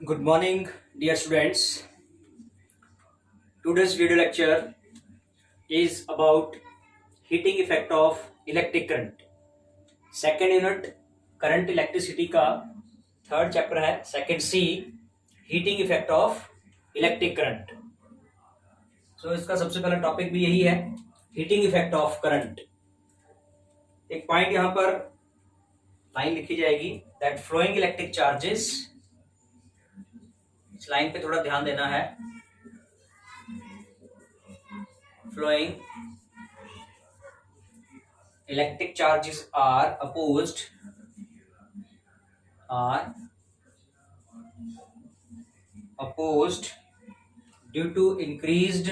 Good morning, dear students. Today's video lecture is about heating effect of electric current. Second unit current electricity का third chapter है. Second C heating effect of electric current. So इसका सबसे पहला topic भी यही है, heating effect of current. एक point यहां पर लाइन लिखी जाएगी दैट फ्लोइंग इलेक्ट्रिक चार्जेस. इस लाइन पे थोड़ा ध्यान देना है. Flowing electric charges are opposed due to increased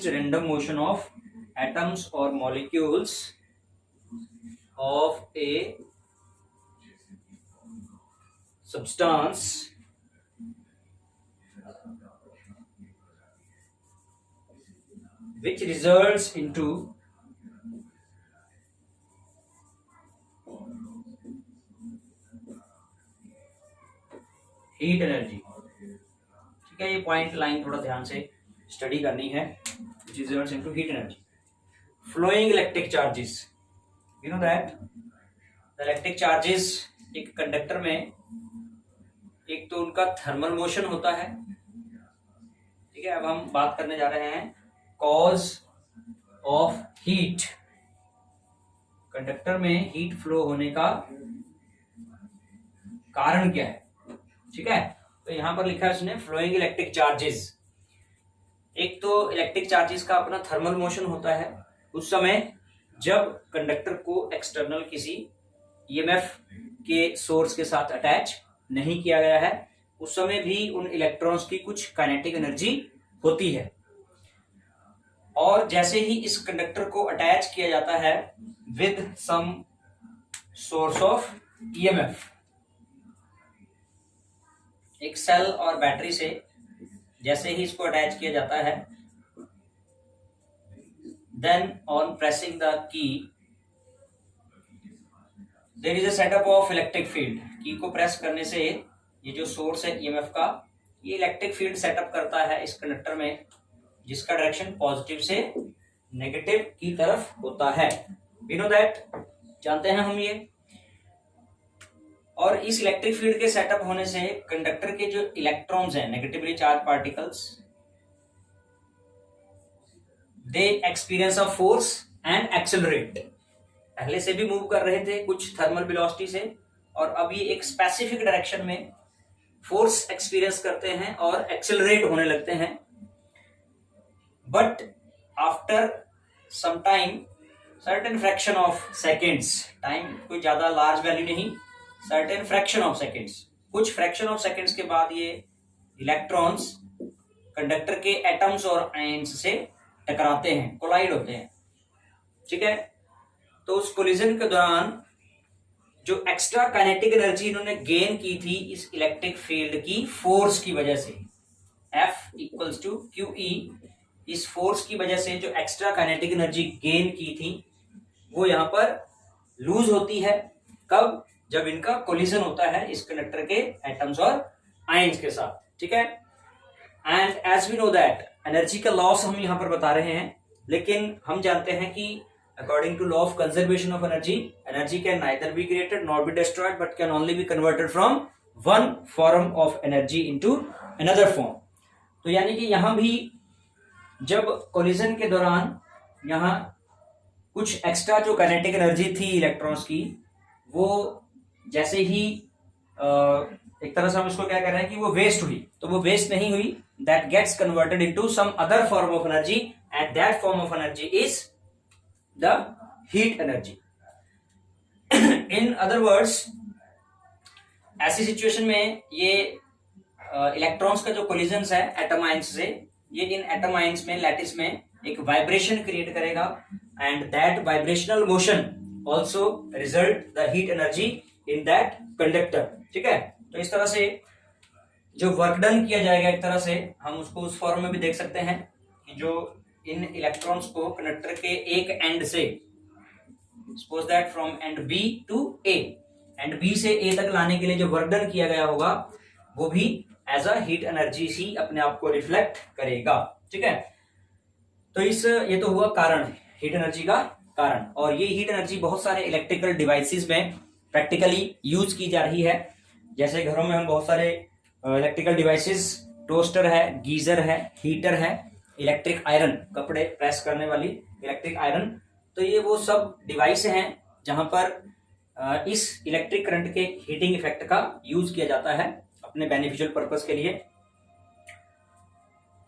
random motion of atoms or molecules of a substance which results into heat energy. ठीक है, ये पॉइंट लाइन थोड़ा ध्यान से स्टडी करनी है. Results into heat energy. Flowing electric charges, you know that the electric charges एक conductor में एक तो उनका थर्मल मोशन होता है. ठीक है, अब हम बात करने जा रहे हैं कॉज ऑफ हीट. कंडक्टर में हीट फ्लो होने का कारण क्या है. ठीक है, तो यहां पर लिखा है उसने फ्लोइंग इलेक्ट्रिक चार्जेस. एक तो इलेक्ट्रिक चार्जेस का अपना थर्मल मोशन होता है. उस समय जब कंडक्टर को एक्सटर्नल किसी ईएमएफ के सोर्स के साथ अटैच नहीं किया गया है, उस समय भी उन इलेक्ट्रॉन्स की कुछ काइनेटिक एनर्जी होती है. और जैसे ही इस कंडक्टर को अटैच किया जाता है with some source of EMF, एक सेल और बैटरी से जैसे ही इसको अटैच किया जाता है, then on pressing the key there is a setup of electric field. Key को प्रेस करने से ये जो सोर्स है ईएमएफ का, ये इलेक्ट्रिक फील्ड सेटअप करता है इस कंडक्टर में, जिसका डायरेक्शन पॉजिटिव से नेगेटिव की तरफ होता है. वी नो दैट, जानते हैं हम ये. और इस इलेक्ट्रिक फील्ड के सेटअप होने से कंडक्टर के जो इलेक्ट्रॉन्स हैं, negatively charge particles, they experience a force and accelerate. पहले से भी मूव कर रहे थे कुछ थर्मल वेलोसिटी से, और अब ये एक स्पेसिफिक डायरेक्शन में फोर्स एक्सपीरियंस करते हैं और एक्सेलरेट होने लगते हैं. But after some time, certain fraction of seconds, time कोई ज्यादा लार्ज वैल्यू नहीं, सर्टेन फ्रैक्शन ऑफ सेकेंड्स, कुछ फ्रैक्शन ऑफ सेकेंड्स के बाद ये इलेक्ट्रॉन्स कंडक्टर के एटम्स और आयंस से टकराते हैं, कोलाइड होते हैं. ठीक है, तो उस कोलिजन के दौरान जो एक्स्ट्रा काइनेटिक एनर्जी इन्होंने गेन की थी इस इलेक्ट्रिक फील्ड की फोर्स की वजह से, F इक्वल्स टू QE, इस फोर्स की वजह से जो एक्स्ट्रा काइनेटिक एनर्जी गेन की थी वो यहां पर लूज होती है. कब? जब इनका कोलिजन होता है इस कंडक्टर के एटम्स और आयंस के साथ. ठीक है, and as we know that energy का लॉस हम यहां पर बता रहे हैं, लेकिन हम जानते हैं कि according to law of conservation of energy, energy can neither be created not be destroyed but can only be converted from one form of energy into another form. तो यानी कि यहां भी जब कोलिजन के दौरान यहां कुछ एक्स्ट्रा जो काइनेटिक एनर्जी थी इलेक्ट्रॉन्स की, वो जैसे ही एक तरह से हम इसको क्या कर रहे हैं कि वो वेस्ट हुई, तो वो वेस्ट नहीं हुई, that gets converted into some other form of energy and that form of energy is the heat energy. In other words, ऐसी सिचुएशन में ये इलेक्ट्रॉन्स का जो कोलिजन है एटम आयंस से, ये इन एटम आयंस में, लैटिस में एक वाइब्रेशन क्रिएट करेगा and that vibrational motion also result the heat energy in that conductor. ठीक है, तो इस तरह से जो वर्क डन किया जाएगा, एक तरह से हम उसको उस फॉर्म में भी देख सकते हैं कि जो इन इलेक्ट्रॉन्स को कंडक्टर के एक एंड से, suppose that from end B to A, and B से ए तक लाने के लिए जो वर्क डन किया गया होगा वो भी एज अ हीट एनर्जी ही अपने आप को रिफ्लेक्ट करेगा। ठीक है, तो ये तो हुआ कारण, हीट एनर्जी का कारण। और ये हीट एनर्जी बहुत सारे इलेक्ट्रिकल डिवाइसेस में प्रैक्टिकली यूज की जा रही है। जैसे घरों में हम बहुत सारे इलेक्ट्रिकल डिवाइसेस, टोस्टर है, गीजर है, हीटर है, इलेक्ट्रिक आयरन, कपड़े प्रेस करने वाली इलेक्ट्रिक आयरन, तो ये वो सब डिवाइस हैं जहां पर इस इलेक्ट्रिक करंट के हीटिंग इफेक्ट का यूज किया जाता है अपने बेनिफिशियल पर्पस के लिए।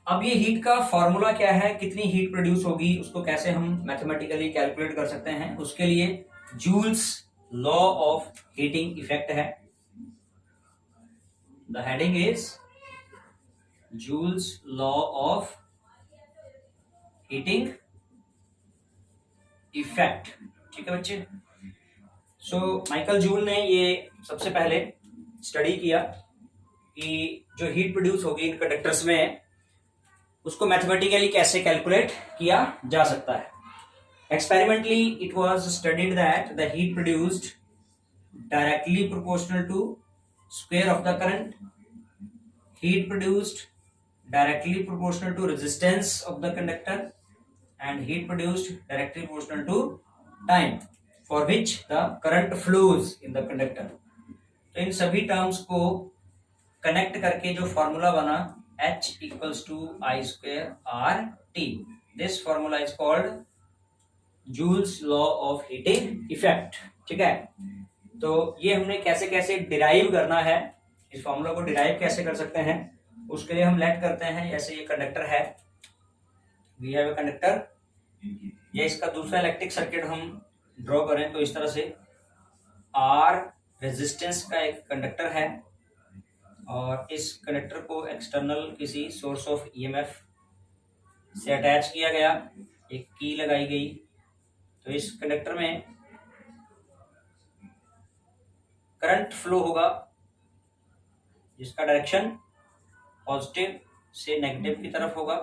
अब ये हीट का फॉर्मूला क्या है, कितनी हीट प्रोड्यूस होगी, उसको कैसे हम मैथमेटिकली कैलकुलेट कर सकते हैं, उसके लिए Joule's law of heating effect है। The heading is Joule's law of heating effect. ठीक है बच्चे, सो माइकल जूल ने ये सबसे पहले स्टडी किया कि जो हीट प्रोड्यूस होगी इन कंडक्टर्स में, उसको मैथमेटिकली कैसे कैलकुलेट किया जा सकता है। Experimentally it was studied that the heat produced directly proportional to square of the current, heat produced directly proportional to resistance of the conductor, and heat produced directly proportional to time for which the current flows in the conductor। तो इन सभी terms को connect करके जो formula बना H equals to I square RT, this formula is called Joule's law of heating effect। ठीक है, तो ये हमने कैसे कैसे डिराइव करना है, इस फॉर्मूला को डिराइव कैसे कर सकते हैं, उसके लिए हम लेट करते हैं। जैसे ये कंडक्टर है, वी हैव अ कंडक्टर, या इसका दूसरा इलेक्ट्रिक सर्किट हम ड्रॉ करें तो इस तरह से आर रेजिस्टेंस का एक कंडक्टर है और इस कंडक्टर को एक्सटर्नल किसी सोर्स ऑफ ईएमएफ से अटैच किया गया, एक की लगाई गई, तो इस कंडक्टर में करंट फ्लो होगा जिसका डायरेक्शन पॉजिटिव से नेगेटिव की तरफ होगा।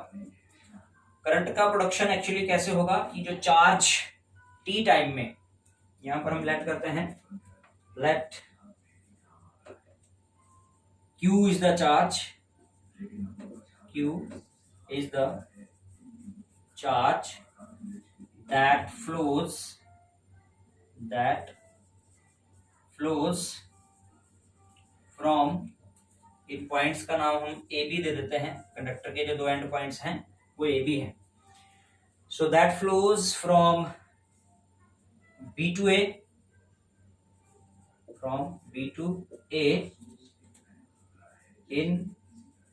करंट का प्रोडक्शन एक्चुअली कैसे होगा कि जो चार्ज टी टाइम में, यहां पर हम लेट करते हैं, late Q is the charge, Q is the charge that flows from, in points का नाम हम ए बी दे देते हैं, कंडक्टर के जो दो एंड पॉइंट्स हैं वो ए बी है। So that flows from B to A, from B to A in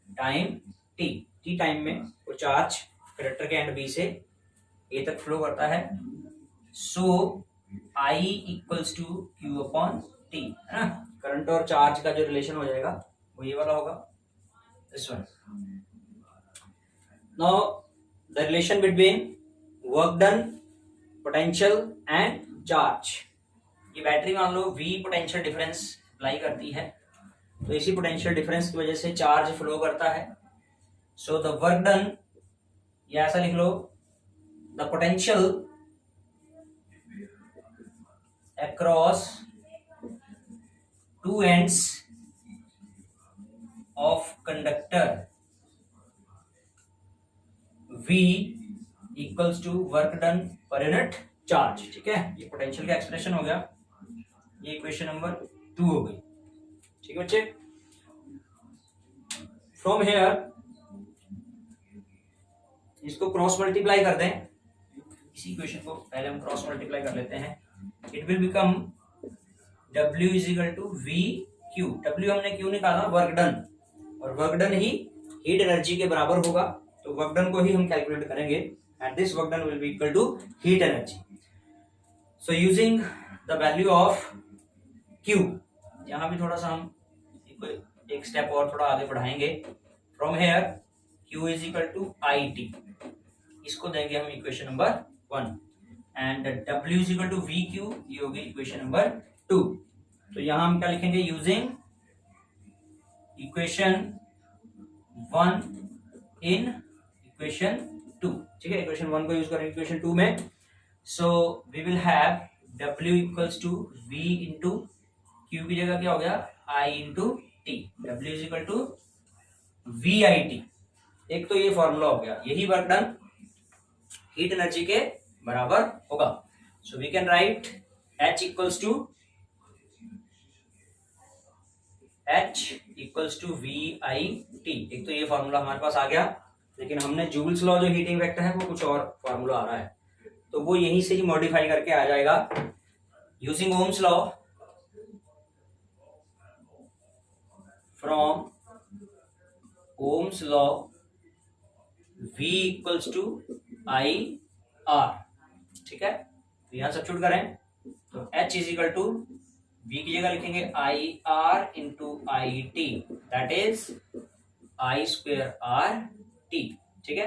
time T, T time में वो चार्ज कंडक्टर के एंड बी से ए तक फ्लो करता है। So I equals to Q upon T, है ना, करंट और चार्ज का जो रिलेशन हो जाएगा वो ये वाला होगा, this one. Now the relation between work done, potential and charge. ये बैटरी मान लो V पोटेंशियल डिफरेंस अप्लाई करती है, तो इसी पोटेंशियल डिफरेंस की वजह से चार्ज फ्लो करता है। सो द वर्क डन, या ऐसा लिख लो, the potential across two ends of conductor V equals to work done per unit charge. ठीक है, ये पोटेंशियल का एक्सप्रेशन हो गया, ये इक्वेशन नंबर 2 हो गई। ठीक है बच्चे, फ्रॉम हेयर इसको क्रॉस मल्टीप्लाई कर दें, इसी इक्वेशन को पहले हम क्रॉस मल्टीप्लाई कर लेते हैं। It will become W is equal to V Q, W हमने क्यों निकाला, वर्क डन, और वर्क डन ही हीट एनर्जी के बराबर होगा, तो वर्क डन को ही हम कैलकुलेट करेंगे and this work done will be equal to heat energy. So using the value of Q, यहां भी थोड़ा सा हम एक स्टेप और थोड़ा आगे बढ़ाएंगे। From here Q is equal to I T, इसको देंगे हम equation number 1, and W is equal to V Q, ये होगी इक्वेशन नंबर 2। तो यहां हम क्या लिखेंगे, यूजिंग इक्वेशन 1 इन इक्वेशन 2, ठीक है, इक्वेशन 1 को यूज करेंगे इक्वेशन 2 में। So we will have W equals to V into Q की जगह क्या हो गया I into T, W is equal to V I T. एक तो ये फॉर्मूला हो गया, यही वर्क डन हीट एनर्जी के बराबर होगा। So we can write H equals to V I T. एक तो ये फॉर्मूला हमारे पास आ गया, लेकिन हमने जूल्स लॉ जो हीटिंग वेक्टर है वो कुछ और फॉर्मूला आ रहा है, तो वो यहीं से ही मॉडिफाई करके आ जाएगा using Ohm's law from Ohm's law V equals to I R, ठीक है। तो यहां सब्स्टिट्यूट करें तो H is equal to V की जगह लिखेंगे I R into I T, that is I square R T, ठीक है।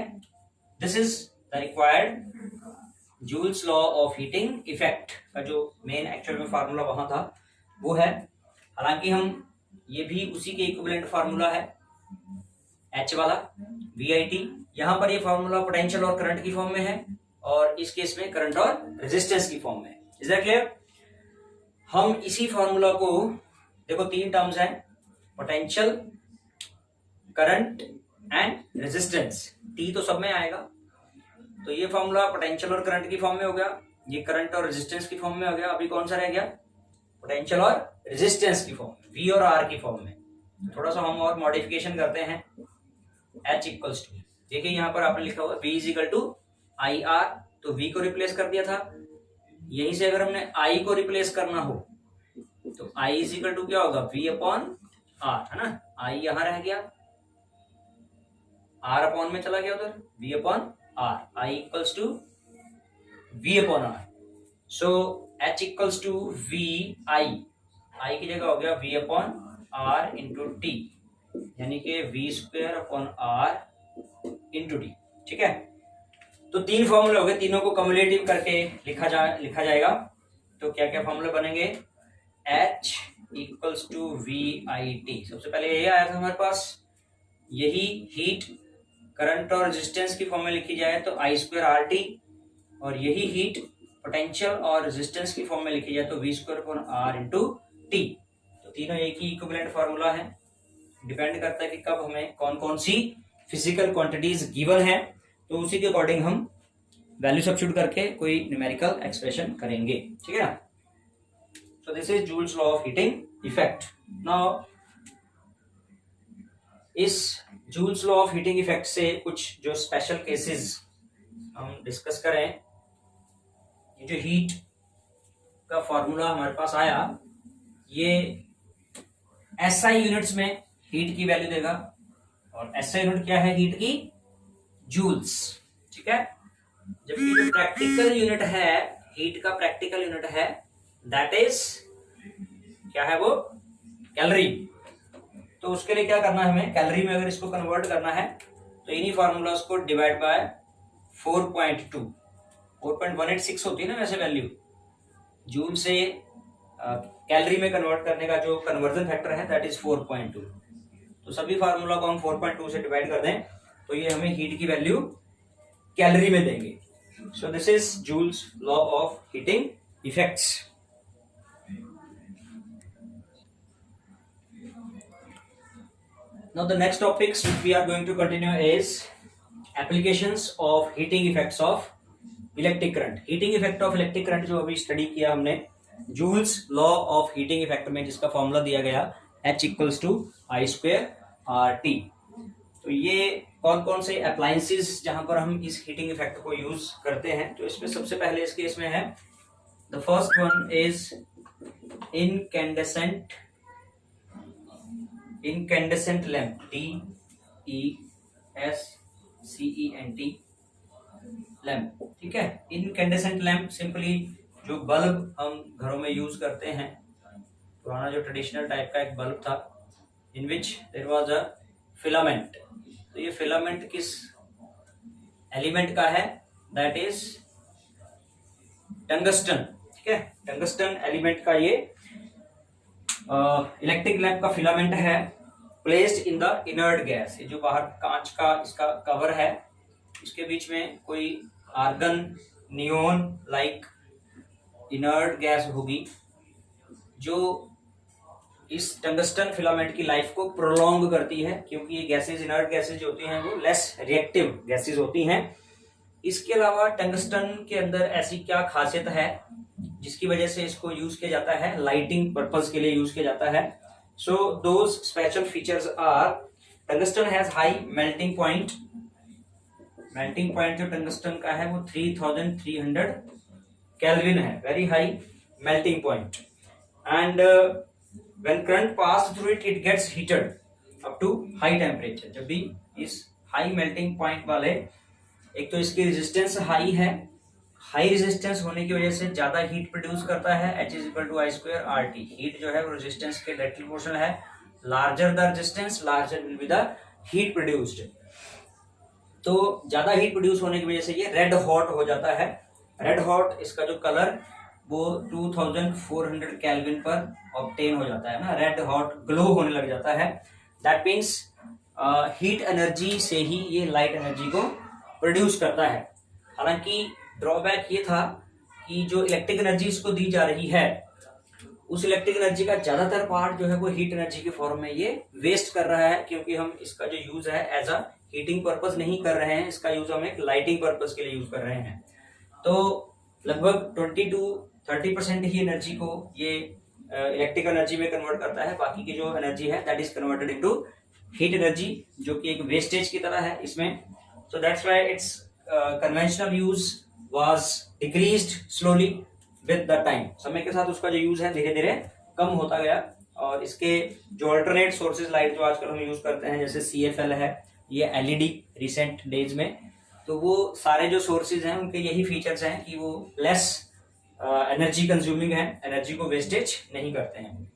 This is the required Joule's law of heating effect का जो मेन एक्चुअल में फार्मूला वहां था वो है। हालांकि हम ये भी उसी के इक्विवेलेंट फार्मूला है H वाला वी आई टी, यहां पर ये फार्मूला पोटेंशियल और करंट की फॉर्म में है, और इस केस में करंट और रेजिस्टेंस की फॉर्म में। Is that clear? हम इसी फार्मूला को, देखो 3 टर्म्स हैं, potential, current and resistance, T तो सब में आएगा। तो ये फार्मूला पोटेंशियल और करंट की फॉर्म में हो गया, ये करंट और रेजिस्टेंस की फॉर्म में हो गया। अभी कौन सा रह गया, पोटेंशियल और रेजिस्टेंस की फॉर्म में, वी और आर की फॉर्म में। थोड़ा सा हम और मॉडिफिकेशन करते हैं। H इक्वल्स टू, देखिए यहाँ पर आपने लिखा हुआ V is equal to I R, तो V को रिप्लेस कर दिया था, यहीं से अगर हमने I को रिप्लेस करना हो तो I इज इक्वल टू क्या होगा, V अपॉन आर, है ना। I यहां रह गया, R अपॉन में चला गया उधर, V upon R, I equals to V upon R. So H equals to V I की जगह हो गया V upon R into T, यानी कि V square upon R into T, ठीक है। तो 3 फॉर्मूले हो गए, तीनों को कम्युलेटिव करके लिखा जाएगा। तो क्या क्या फॉर्मूले बनेंगे, H equals to V I T, सबसे पहले यही आया था हमारे पास। यही हीट करंट और रेजिस्टेंस की फॉर्म में लिखी जाए तो आई स्क्वायर आर टी, और यही हीट पोटेंशियल और रेजिस्टेंस की फॉर्म में लिखी जाए तो V square upon R into T. तो तीनों एक ही इक्विवेलेंट फार्मूला है। डिपेंड करता है कि कब हमें कौन कौन सी फिजिकल क्वांटिटीज गिवन है, तो उसी के अकॉर्डिंग हम वैल्यू सब्स्टिट्यूट करके कोई न्यूमेरिकल एक्सप्रेशन करेंगे, ठीक है ना। So this is Joule's law of heating effect. Now इस Joule's law of heating effect से कुछ जो स्पेशल केसेस हम डिस्कस करें। ये जो हीट का फॉर्मूला हमारे पास आया, ये एसआई यूनिट्स में हीट की वैल्यू देगा, और एसआई यूनिट क्या है हीट की, जूल्स, ठीक है। जबकि जो प्रैक्टिकल यूनिट है हीट का, प्रैक्टिकल यूनिट है दैट इज क्या है वो, कैलोरी। तो उसके लिए क्या करना है हमें, कैलोरी में अगर इसको कन्वर्ट करना है तो इन्हीं फार्मूलाज को डिवाइड बाय 4.2, 4.186 होती है ना वैसे वैल्यू, जूल से कैलोरी में कन्वर्ट करने का जो कन्वर्जन फैक्टर है दैट इज 4.2। तो सभी फार्मूला को हम 4.2 से डिवाइड कर दें तो ये हमें हीट की वैल्यू कैलोरी में देंगे। सो this is Joule's law of heating effects. Now the next topics which we are going to continue is applications of heating effects of electric current. Heating effect of electric current जो अभी study किया हमने Joule's law of heating effect में, जिसका formula दिया गया H equals to I square R T. तो ये कौन कौन से अप्लायंसेस जहां पर हम इस हीटिंग इफेक्ट को यूज करते हैं, तो इसमें सबसे पहले इस केस में है, the first one is incandescent lamp, DESCENT lamp, ठीक है। incandescent lamp सिंपली जो बल्ब हम घरों में यूज करते हैं, पुराना जो ट्रेडिशनल टाइप का एक बल्ब था, in which there was a filament. तो ये फिलामेंट किस एलिमेंट का है? That is tungsten. ठीक है, टंगस्टन एलिमेंट का ये इलेक्ट्रिक लैंप का फिलामेंट है, placed in the inert gas. ये जो बाहर कांच का इसका कवर है, इसके बीच में कोई argon neon like inert gas होगी जो इस टंगस्टन फिलामेंट की लाइफ को प्रोलॉन्ग करती है, क्योंकि ये गैसेज, इनर्ट गैसेज जो होती हैं वो लेस रिएक्टिव गैसेज होती हैं। इसके अलावा टंगस्टन के अंदर ऐसी क्या खासियत है जिसकी वजह से इसको यूज किया जाता है, लाइटिंग पर्पस के लिए यूज किया जाता है। So those special features are, tungsten has high melting point. Melting point जो टंगस्टन का है वो 3300 केल्विन है, very high melting point. And when current pass through it, it gets heated up to high temperature। जब भी इस high melting point वाले, एक तो इसकी रेजिस्टेंस हाई है, हाई रेजिस्टेंस होने की वजह से ज्यादा हीट प्रोड्यूस करता है, H is equal to I²RT। Heat जो है वो रेजिस्टेंस के डायरेक्टली प्रोपोर्शनल है, larger the resistance larger will be the heat produced. तो ज्यादा हीट प्रोड्यूस होने की वजह से ये रेड हॉट हो जाता है। रेड हॉट, इसका जो कलर वो 2400 केल्विन पर ऑब्टेन हो जाता है ना, रेड हॉट ग्लो होने लग जाता है। दैट मीन्स हीट एनर्जी से ही ये लाइट एनर्जी को प्रोड्यूस करता है। हालांकि ड्रॉबैक ये था कि जो इलेक्ट्रिक एनर्जी इसको दी जा रही है, उस इलेक्ट्रिक एनर्जी का ज्यादातर पार्ट जो है वो हीट एनर्जी के फॉर्म में ये वेस्ट कर रहा है, क्योंकि हम इसका जो यूज है एज अ हीटिंग पर्पस नहीं कर रहे हैं, इसका यूज हम एक लाइटिंग पर्पस के लिए यूज कर रहे हैं। तो लगभग 20 to 30% ही एनर्जी को ये इलेक्ट्रिकल एनर्जी में कन्वर्ट करता है, बाकी की जो एनर्जी है that is converted into heat energy, जो कि एक वेस्टेज की तरह है इसमें। So that's why it's conventional use was decreased slowly with the time. समय के साथ उसका जो यूज है धीरे धीरे कम होता गया, और इसके जो अल्टरनेट सोर्सेज लाइट जो आजकल हम यूज करते हैं, जैसे CFL है, ये LED रिसेंट डेज में, तो वो सारे जो सोर्सेज हैं उनके यही फीचर्स हैं कि वो लेस एनर्जी कंज्यूमिंग है, एनर्जी को वेस्टेज नहीं करते हैं।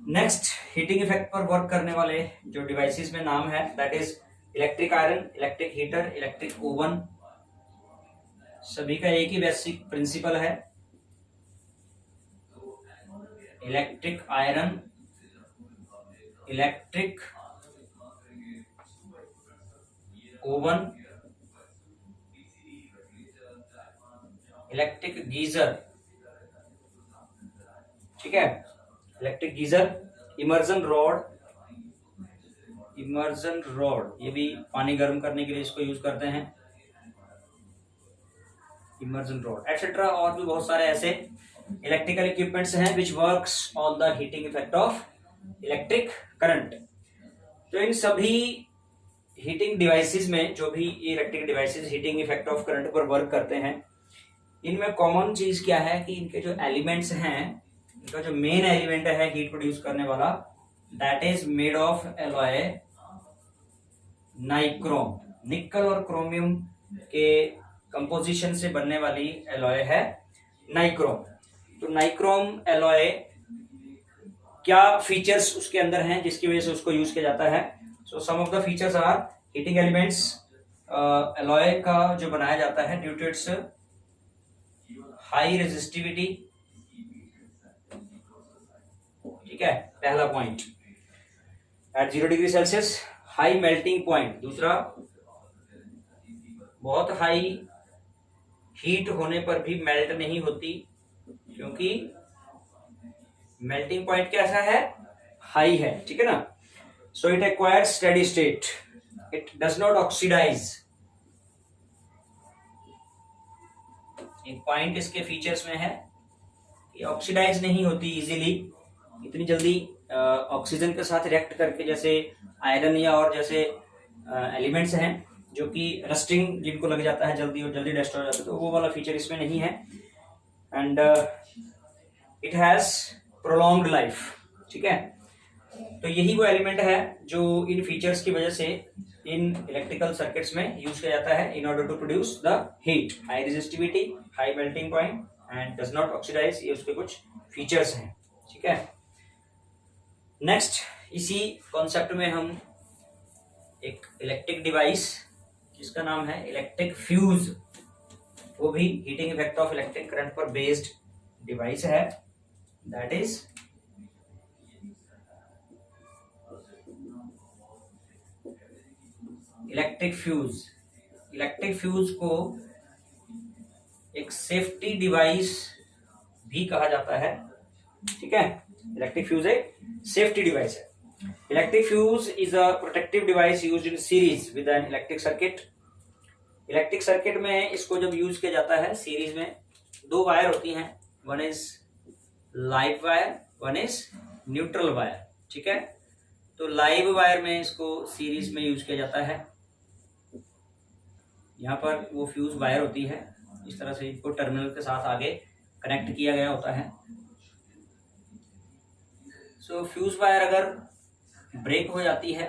नेक्स्ट, हीटिंग इफेक्ट पर वर्क करने वाले जो डिवाइसेस में नाम है, that is electric iron, electric heater, electric oven. सभी का एक ही बेसिक प्रिंसिपल है, electric iron, electric oven, electric geyser. ठीक है, electric geyser, immersion rod, immersion rod ये भी पानी गर्म करने के लिए इसको यूज करते हैं, इमर्जन रॉड एक्सेट्रा। और भी बहुत सारे ऐसे इलेक्ट्रिकल इक्विपमेंट्स हैं which works on the heating effect of electric current. तो इन सभी हीटिंग डिवाइसेस में, जो भी electric devices heating effect of current पर वर्क करते हैं, इनमें कॉमन चीज क्या है कि इनके जो एलिमेंट्स हैं, इनका जो मेन एलिमेंट है हीट प्रोड्यूस करने वाला, that is made of alloy nichrome. निकल और क्रोमियम के कंपोजिशन से बनने वाली एलॉय है नाइक्रोम। तो नाइक्रोम एलॉय, क्या फीचर्स उसके अंदर हैं जिसकी वजह से उसको यूज किया जाता है? So some of the features are, heating elements alloy का जो बनाया जाता है due to its high resistivity. ठीक है, पहला point at 0 degree Celsius, high melting point. दूसरा, बहुत हाई हीट होने पर भी मेल्ट नहीं होती, क्योंकि मेल्टिंग पॉइंट कैसा है? हाई है। ठीक है ना। So it acquires steady state, it does not oxidize. एक पॉइंट इसके फीचर्स में है कि ऑक्सीडाइज नहीं होती इजीली, इतनी जल्दी ऑक्सीजन के साथ रिएक्ट करके, जैसे आयरन या और जैसे एलिमेंट्स हैं जो कि रस्टिंग जिनको लग जाता है जल्दी और जल्दी डिस्ट्रॉय हो जाता है, तो वो वाला फीचर इसमें नहीं है। And it has prolonged life. ठीक है, तो यही वो एलिमेंट है जो इन फीचर्स की वजह से इन इलेक्ट्रिकल सर्किट्स में यूज किया जाता है in order to produce the heat. High resistivity, high melting point and does not oxidise, ये उसके कुछ फीचर्स हैं। ठीक है, नेक्स्ट, इसी कॉन्सेप्ट में हम एक इलेक्ट्रिक डिवाइस जिसका नाम है इलेक्ट्रिक फ्यूज, वो भी heating effect of electric current पर बेस्ड डिवाइस है, that is electric fuse. Electric fuse को एक सेफ्टी डिवाइस भी कहा जाता है, ठीक है। इलेक्ट्रिक फ्यूज एक सेफ्टी डिवाइस है। Electric fuse is a protective device used in series with an electric circuit. Electric circuit में इसको जब यूज किया जाता है सीरीज में, दो वायर होती हैं, one is live wire, one is neutral wire, ठीक है। तो लाइव वायर में इसको सीरीज में यूज किया जाता है। यहाँ पर वो फ्यूज वायर होती है, इस तरह से इसको टर्मिनल के साथ आगे कनेक्ट किया गया होता है। सो फ्यूज वायर अगर ब्रेक हो जाती है,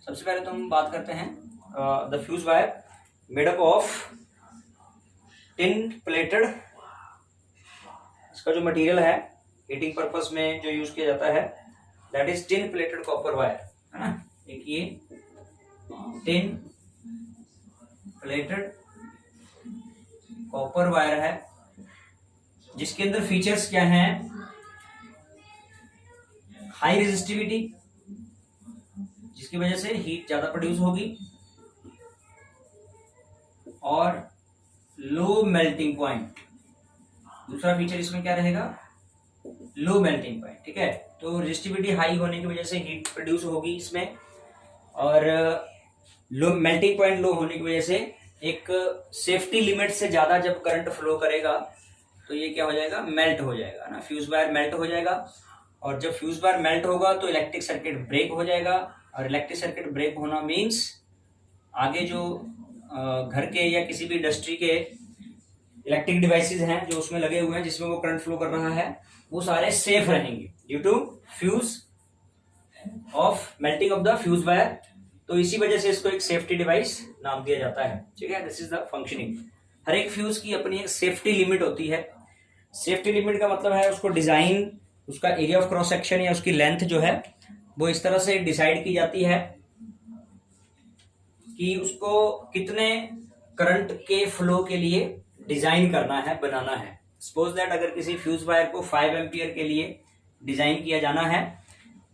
सबसे पहले तो हम बात करते हैं the fuse wire made up of tin plated. इसका जो मटेरियल है हीटिंग पर्पस में जो यूज किया जाता है that is tin plated copper wire, है ना। एक ये टिन प्लेटेड कॉपर वायर है जिसके अंदर फीचर्स क्या हैं, हाई रेजिस्टिविटी जिसकी वजह से हीट ज्यादा प्रोड्यूस होगी, और लो मेल्टिंग पॉइंट। दूसरा फीचर इसमें क्या रहेगा, लो मेल्टिंग पॉइंट, ठीक है। तो रेजिस्टिविटी हाई होने की वजह से हीट प्रोड्यूस होगी इसमें, और लो मेल्टिंग पॉइंट लो होने की वजह से एक सेफ्टी लिमिट से ज्यादा जब करंट फ्लो करेगा तो ये क्या हो जाएगा, मेल्ट हो जाएगा ना, फ्यूज वायर मेल्ट हो जाएगा। और जब फ्यूज वायर मेल्ट होगा तो इलेक्ट्रिक सर्किट ब्रेक हो जाएगा, और इलेक्ट्रिक सर्किट ब्रेक होना मीन्स आगे जो घर के या किसी भी इंडस्ट्री के इलेक्ट्रिक डिवाइसेस हैं जो उसमें लगे हुए हैं जिसमें वो करंट फ्लो कर रहा है, वो सारे सेफ रहेंगे due to fuse of melting of the fuse wire. तो इसी वजह से इसको एक सेफ्टी डिवाइस नाम दिया जाता है, ठीक है। This is the functioning. हर एक फ्यूज की अपनी एक सेफ्टी लिमिट होती है। सेफ्टी लिमिट का मतलब है उसको डिजाइन, उसका एरिया ऑफ क्रॉस सेक्शन या उसकी लेंथ जो है वो इस तरह से डिसाइड की जाती है कि उसको कितने करंट के फ्लो के लिए डिजाइन करना है, बनाना है। सपोज दैट अगर किसी फ्यूज वायर को 5 एम्पियर के लिए डिजाइन किया जाना है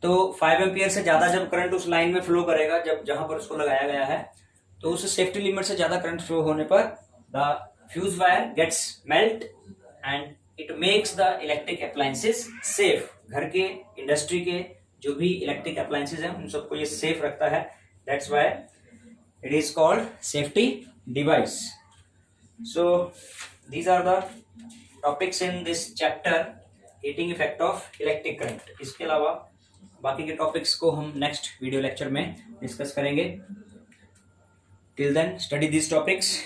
तो 5 एम्पियर से ज्यादा जब करंट उस लाइन में फ्लो करेगा, जब जहां पर उसको लगाया गया है, तो उस सेफ्टी लिमिट से ज्यादा करंट फ्लो होने पर the fuse wire gets melt and it makes the electric appliances safe. घर के, इंडस्ट्री के जो भी इलेक्ट्रिक अप्लायंसेस हैं उन सबको ये सेफ रखता है, that's why it is called safety device. So these are the topics in this chapter, heating effect of electric current. इसके अलावा बाकी के टॉपिक्स को हम नेक्स्ट वीडियो लेक्चर में डिस्कस करेंगे। Till then study this topics.